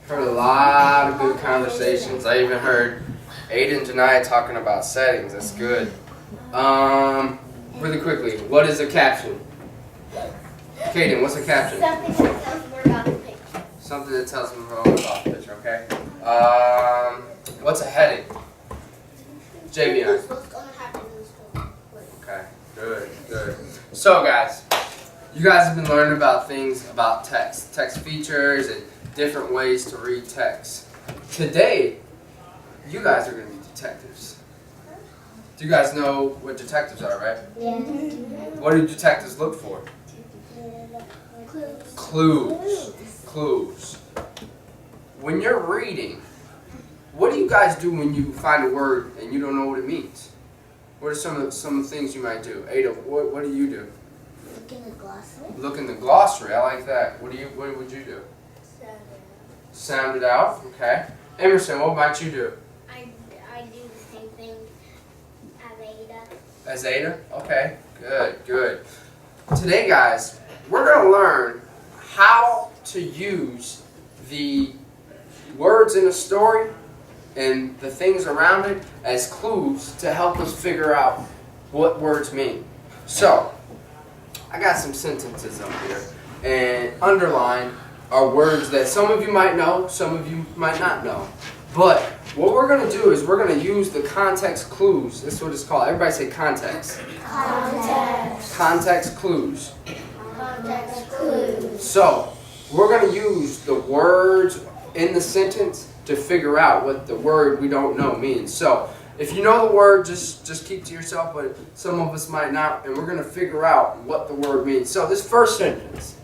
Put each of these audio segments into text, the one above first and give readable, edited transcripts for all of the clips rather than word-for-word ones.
Heard a lot of good conversations. I even heard Aiden and Janiyah talking about settings. That's good. Really quickly, what is a caption? Kaden, what's a caption? Something that tells them more about the picture. Something that tells them more about the picture, okay? What's a heading? Javion. What's going to happen in the story? Okay, good. So guys, you guys have been learning about things about text features and different ways to read text. Today, you guys are going to be detectives. Do you guys know what detectives are, right? Yeah. What do detectives look for? Clues. When you're reading, what do you guys do when you find a word and you don't know what it means? What are some of the things you might do? Ada, what do you do? Look in the glossary. Look in the glossary. I like that. What would you do? Sound it out. Okay. Emerson, what might you do? I do the same thing as Ada. As Ada? Okay. Good. Today, guys, we're going to learn how to use the words in a story and the things around it as clues to help us figure out what words mean. So, I got some sentences up here, and underlined are words that some of you might know, some of you might not know. But what we're going to do is we're going to use the context clues. That's what it's called. Everybody say context. Context clues. Context clues. So, we're going to use the words in the sentence to figure out what the word we don't know means. So, if you know the word, just keep to yourself, but some of us might not, and we're going to figure out what the word means. So, this first sentence,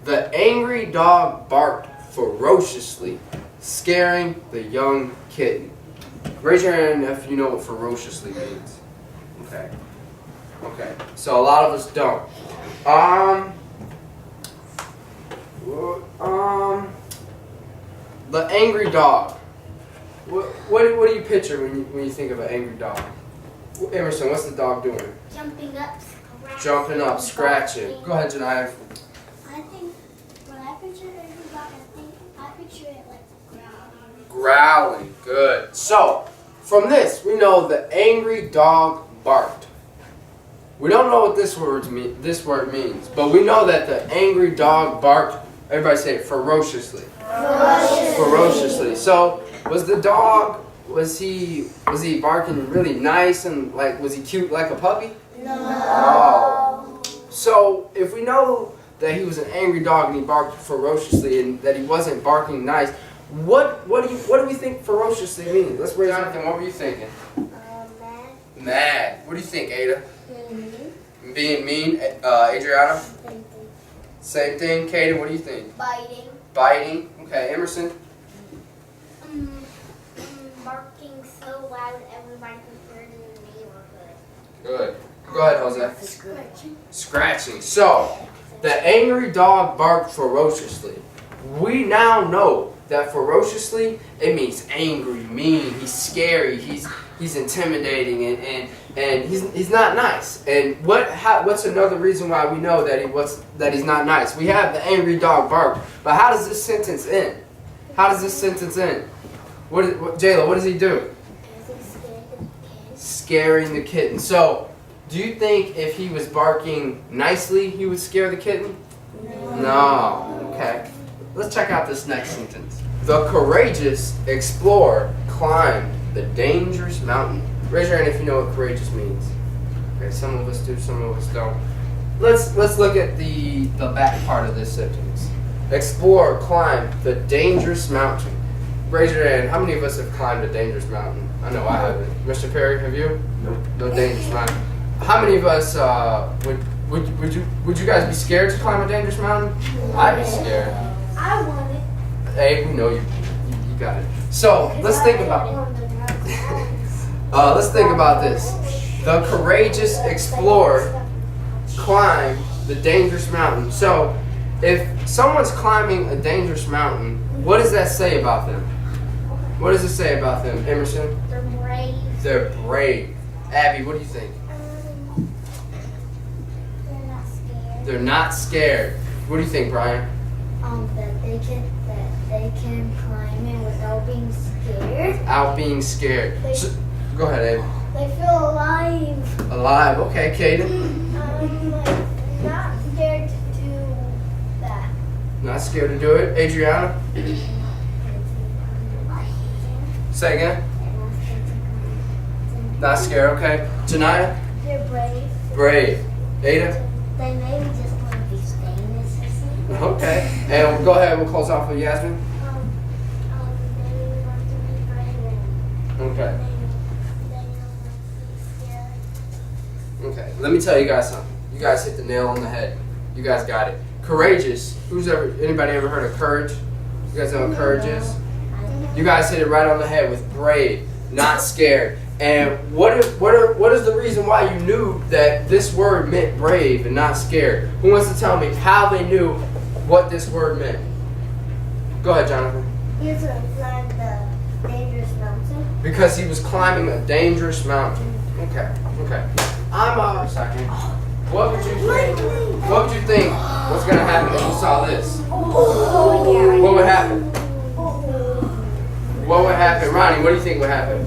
the angry dog barked ferociously, scaring the young kitten. Raise your hand if you know what ferociously means. Okay. So, a lot of us don't. The angry dog. What do you picture when you think of an angry dog? Emerson, what's the dog doing? Jumping up, scratching. Jumping up, scratching. Go ahead, Janiyah. I think when I picture angry dog, I picture it like growling. Growling. Good. So, from this, we know the angry dog barked. We don't know what this word means, but we know that the angry dog barked. Everybody say it, ferociously. Ferociously. So, was the dog, was he barking really nice and was he cute like a puppy? No. Oh. So, if we know that he was an angry dog and he barked ferociously and that he wasn't barking nice, what do we think ferociously means? Let's raise Jonathan, what were you thinking? Mad. Mad. What do you think, Ada? Mm-hmm. Being mean. Adriana? Same thing. Same thing. Kaden, what do you think? Biting. Biting. Okay, Emerson? Barking so loud everybody can hear it in the neighborhood. Good. Go ahead, Jose. Scratching. Scratching. So, the angry dog barked ferociously. We now know that ferociously, it means angry, mean, he's scary, he's intimidating, and he's not nice. And what's another reason why we know that he's not nice? We have the angry dog barked, but how does this sentence end? Jayla, what does he do? Scaring the kitten. So, do you think if he was barking nicely, he would scare the kitten? No. Okay. Let's check out this next sentence. The courageous explorer climbed the dangerous mountain. Raise your hand if you know what courageous means. Okay, some of us do, some of us don't. Let's look at the back part of this sentence. Explorer climbed the dangerous mountain. Raise your hand. How many of us have climbed a dangerous mountain? I know I haven't. Mr. Perry, have you? No dangerous mountain. How many of us would you guys be scared to climb a dangerous mountain? I'd be scared. I want it. Hey, we know you got it. So let's think about this. The courageous explorer climbed the dangerous mountain. So if someone's climbing a dangerous mountain, what does that say about them? What does it say about them, Emerson? They're brave. They're brave. Abby, what do you think? They're not scared. They're not scared. What do you think, Brian? That they can climb it without being scared. Without being scared. So, go ahead, Abe. They feel alive. Alive. Okay, Kaden. Like, not scared to do that. Not scared to do it. Adriana? Say again. Not scared, okay. Janaya? They're brave. Brave. Ada? They maybe just want to be famous or something. Okay. And we'll go ahead, we'll close off with Yasmin. They want to be brave and Okay. they don't want to be scared. Okay. Let me tell you guys something. You guys hit the nail on the head. You guys got it. Courageous. Anybody ever heard of courage? You guys know what courage is? You guys hit it right on the head with brave, not scared. And what is the reason why you knew that this word meant brave and not scared? Who wants to tell me how they knew what this word meant? Go ahead, Jonathan. He was climbing the dangerous mountain. Because he was climbing a dangerous mountain. Okay. I'm a second. What would you think? What would you think was gonna happen if you saw this? Oh, yeah. What would happen? What would happen? Ronnie, what do you think would happen?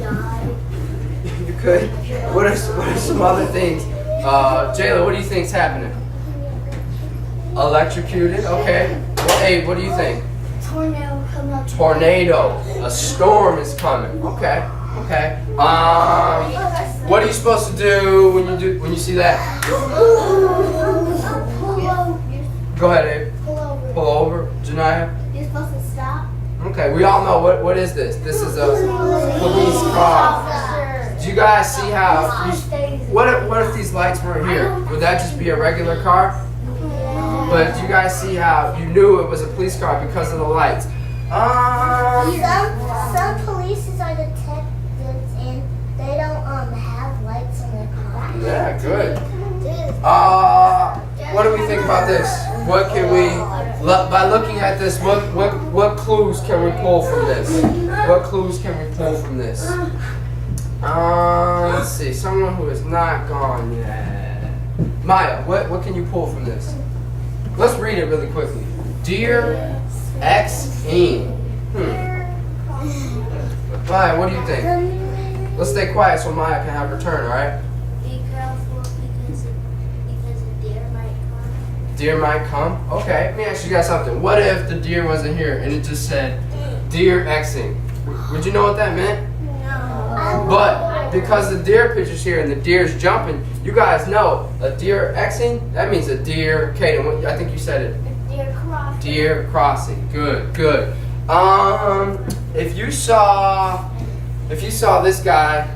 You could. What are some other things? Jayla, what do you think's happening? Electrocuted. Okay. Well, Abe, what do you think? Tornado coming up. Tornado. A storm is coming. Okay. What are you supposed to do when you see that? Go ahead, Abe. Pull over. Janaya. You're supposed to stop. Okay, we all know what is this? This is a police car. Do you guys see how? What if these lights weren't here? Would that just be a regular car? But do you guys see how you knew it was a police car because of the lights? Some polices are detectives and they don't have lights on their car. Yeah, good. What do we think about this? What can we, by looking at this, what clues can we pull from this? What clues can we pull from this? Let's see, someone who is not gone yet. Maya, what can you pull from this? Let's read it really quickly. Dear X-ing. Maya, what do you think? Let's stay quiet so Maya can have her turn, alright? Be careful because a deer might come. Deer might come? Okay, let me ask you guys something. What if the deer wasn't here and it just said Deer Xing? Would you know what that meant? No. But because the deer picture's here and the deer's jumping, you guys know a deer Xing, that means a deer. Kaden, I think you said it. Deer crossing. Deer crossing. Good. If you saw this guy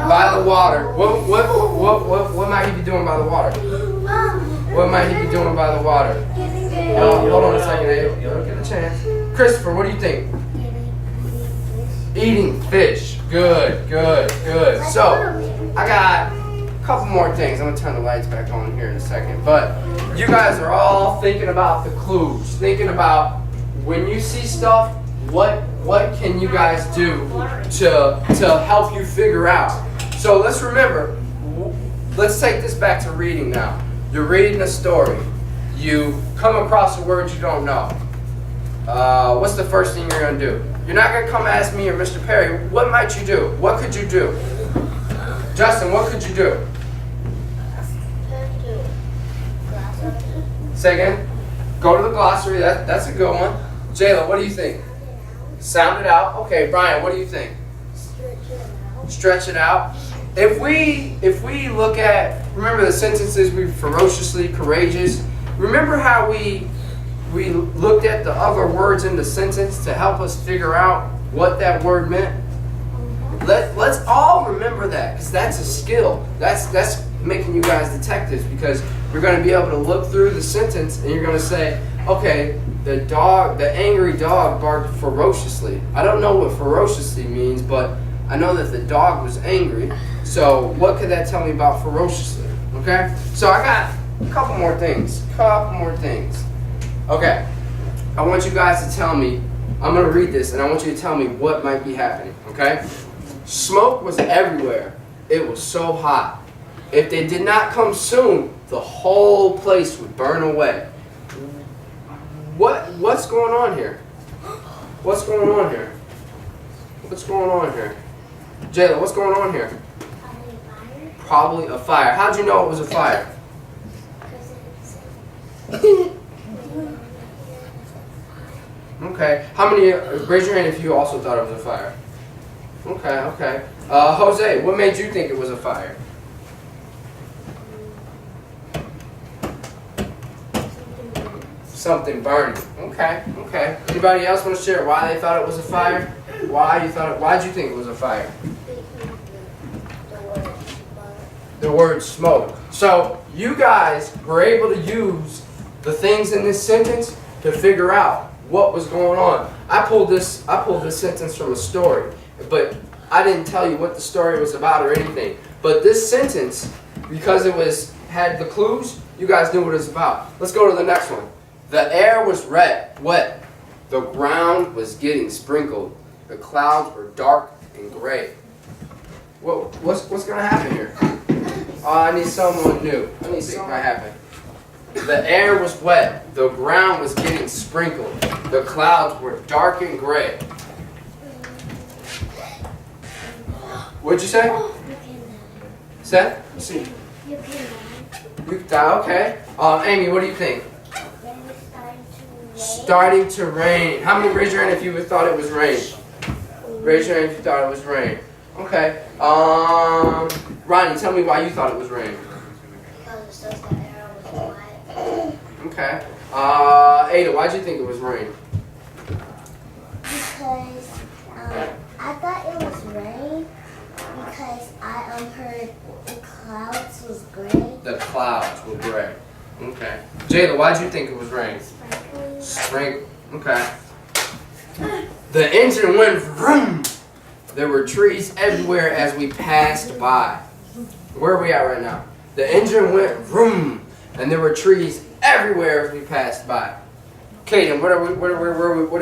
by the water, what might he be doing by the water? What might he be doing by the water? Hold on a second, Abe. You'll get a chance. Christopher, what do you think? Eating fish. Good. So, I got a couple more things. I'm going to turn the lights back on here in a second. But you guys are all thinking about the clues. Thinking about when you see stuff, what can you guys do to help you figure out? So let's remember, let's take this back to reading now. You're reading a story. You come across a word you don't know. What's the first thing you're going to do? You're not going to come ask me or Mr. Perry, what might you do? What could you do? Justin, what could you do? Say again? Go to the glossary. That's a good one. Jayla, what do you think? Sound it out. Okay, Brian, what do you think? Stretch it out. If we look at, remember the sentences, we ferociously courageous. Remember how we looked at the other words in the sentence to help us figure out what that word meant? Let's all remember that, because that's a skill. That's making you guys detectives, because you're going to be able to look through the sentence and you're going to say, okay, the angry dog barked ferociously. I don't know what ferociously means, but I know that the dog was angry. So what could that tell me about ferociously? Okay? So I got a couple more things. Okay. I want you guys to tell me, I'm going to read this and I want you to tell me what might be happening. Okay? Smoke was everywhere. It was so hot. If they did not come soon, the whole place would burn away. What's going on here? What's going on here? What's going on here? Jayla, what's going on here? Probably a fire. How'd you know it was a fire? Okay. How many? Raise your hand if you also thought it was a fire. Okay. Okay. Jose, what made you think it was a fire? Something burning. Okay. Okay. Anybody else want to share why they thought it was a fire? Why you thought it? Why'd you think it was a fire? The word smoke. So you guys were able to use the things in this sentence to figure out what was going on. I pulled this sentence from a story, but I didn't tell you what the story was about or anything. But this sentence, because it had the clues, you guys knew what it was about. Let's go to the next one. The air was wet. The ground was getting sprinkled. The clouds were dark and gray. What's going to happen here? Oh, I need someone new. I need something to happen. The air was wet. The ground was getting sprinkled. The clouds were dark and gray. What'd you say? Seth? Let's see. Okay. Amy, what do you think? Starting to rain. How many? Raise your hand if you thought it was rain. Raise your hand if you thought it was rain. Okay. Ronnie, tell me why you thought it was rain. Because it says the air was wet. Okay. Ada, why'd you think it was rain? Because I thought it was rain because I heard the clouds was gray. The clouds were gray. Okay. Jayla, why'd you think it was rain? Sprinkle. Okay. The engine went vroom. There were trees everywhere as we passed by. Where are we at right now? The engine went vroom, and there were trees everywhere as we passed by. Kaden, what are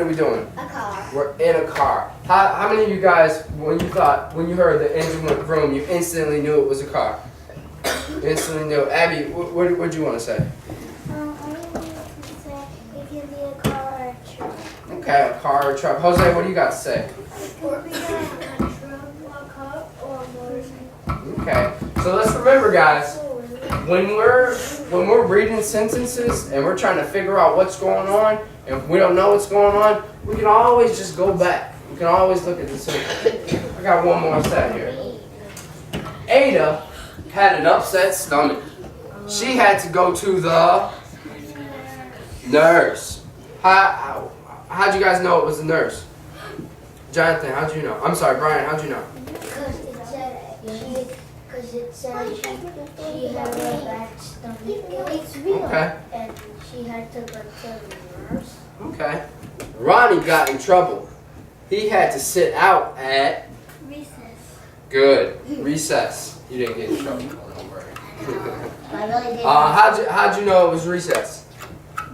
we doing? A car. We're in a car. How many of you guys, when you heard the engine went vroom, you instantly knew it was a car? Instantly knew. Abby, what do you want to say? I say it can be a car or a truck. Okay, a car or a truck. Jose, what do you got to say? It could be a truck, a car, or a motorcycle. Okay, so let's remember, guys, when we're reading sentences and we're trying to figure out what's going on, and if we don't know what's going on, we can always just go back. We can always look at the sentence. I got one more set here. Ada had an upset stomach. She had to go to the nurse. How'd you guys know it was the nurse? Jonathan, how'd you know? I'm sorry, Brian, how'd you know? Because it said she had a bad stomach. It's real. Okay. And she had to go to the nurse. Okay. Ronnie got in trouble. He had to sit out at Recess. good recess. You didn't get in trouble. Don't worry. I really did. How'd you know it was recess?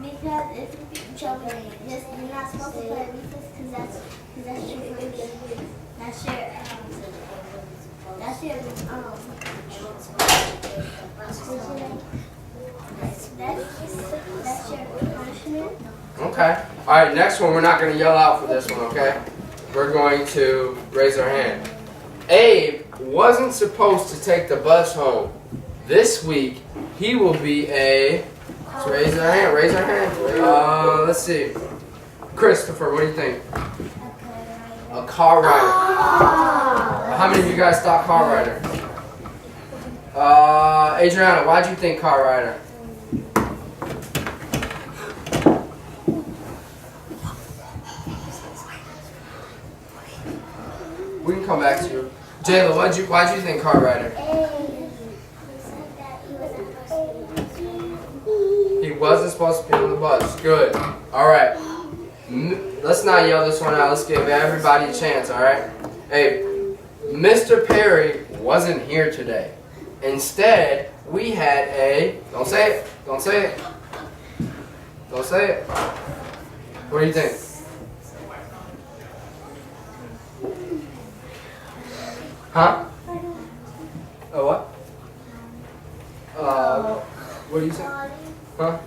Because if you get in trouble, you're not supposed to play recess because that's your punishment. Okay. All right. Next one. We're not going to yell out for this one. Okay. We're going to raise our hand. Abe wasn't supposed to take the bus home. This week he will be a. Let's raise our hand. Raise our hand. Let's see. Christopher, what do you think? A car rider. How many of you guys thought car rider? Adriana, why'd you think car rider? We can come back to you. Jayla, why'd you think car rider? He wasn't supposed to be on the bus. Good. All right. Let's not yell this one out. Let's give everybody a chance, all right? Hey, Mr. Perry wasn't here today. Instead, we had a... Don't say it. Don't say it. Don't say it. What do you think? Huh? Oh, what? What do you say? Huh?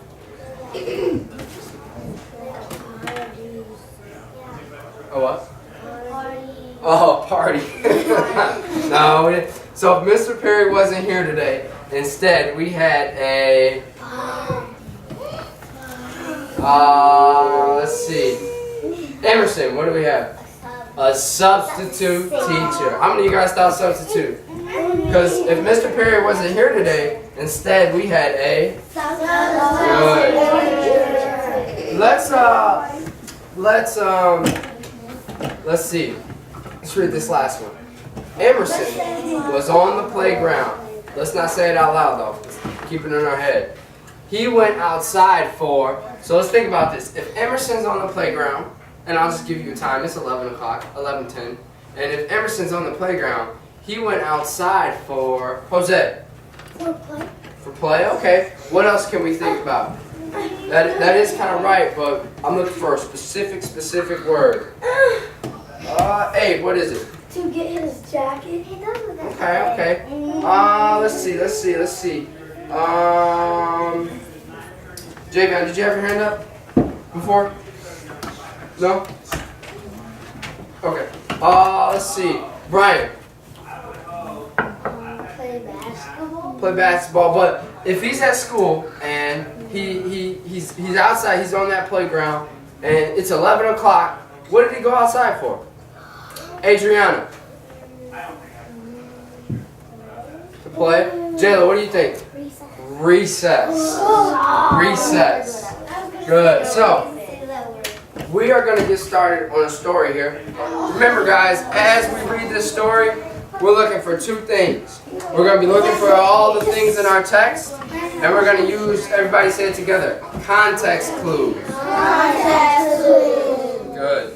A what? Party. Oh, party. No, we didn't. So if Mr. Perry wasn't here today, instead we had a, let's see. Emerson, what do we have? A substitute teacher. How many of you guys thought substitute? Because if Mr. Perry wasn't here today, instead we had a good. Let's see. Let's read this last one. Emerson was on the playground. Let's not say it out loud though. Let's keep it in our head. He went outside for, so let's think about this. If Emerson's on the playground, and I'll just give you a time, it's 11 o'clock, 11:10. And if Emerson's on the playground, he went outside for, Jose? For play, okay. What else can we think about? That is kind of right, but I'm looking for a specific word. Abe, what is it? To get his jacket. Okay. Let's see. Javion, did you have your hand up before? No? Okay. Let's see. Brian. Play basketball. Play basketball, but if he's at school and he's outside, he's on that playground, and it's 11 o'clock, what did he go outside for? Adriana. To play? Jayla, what do you think? Recess. Recess. Good. So, we are going to get started on a story here. Remember guys, as we read this story, we're looking for two things. We're going to be looking for all the things in our text, and we're going to use, everybody say it together, context clues. Good.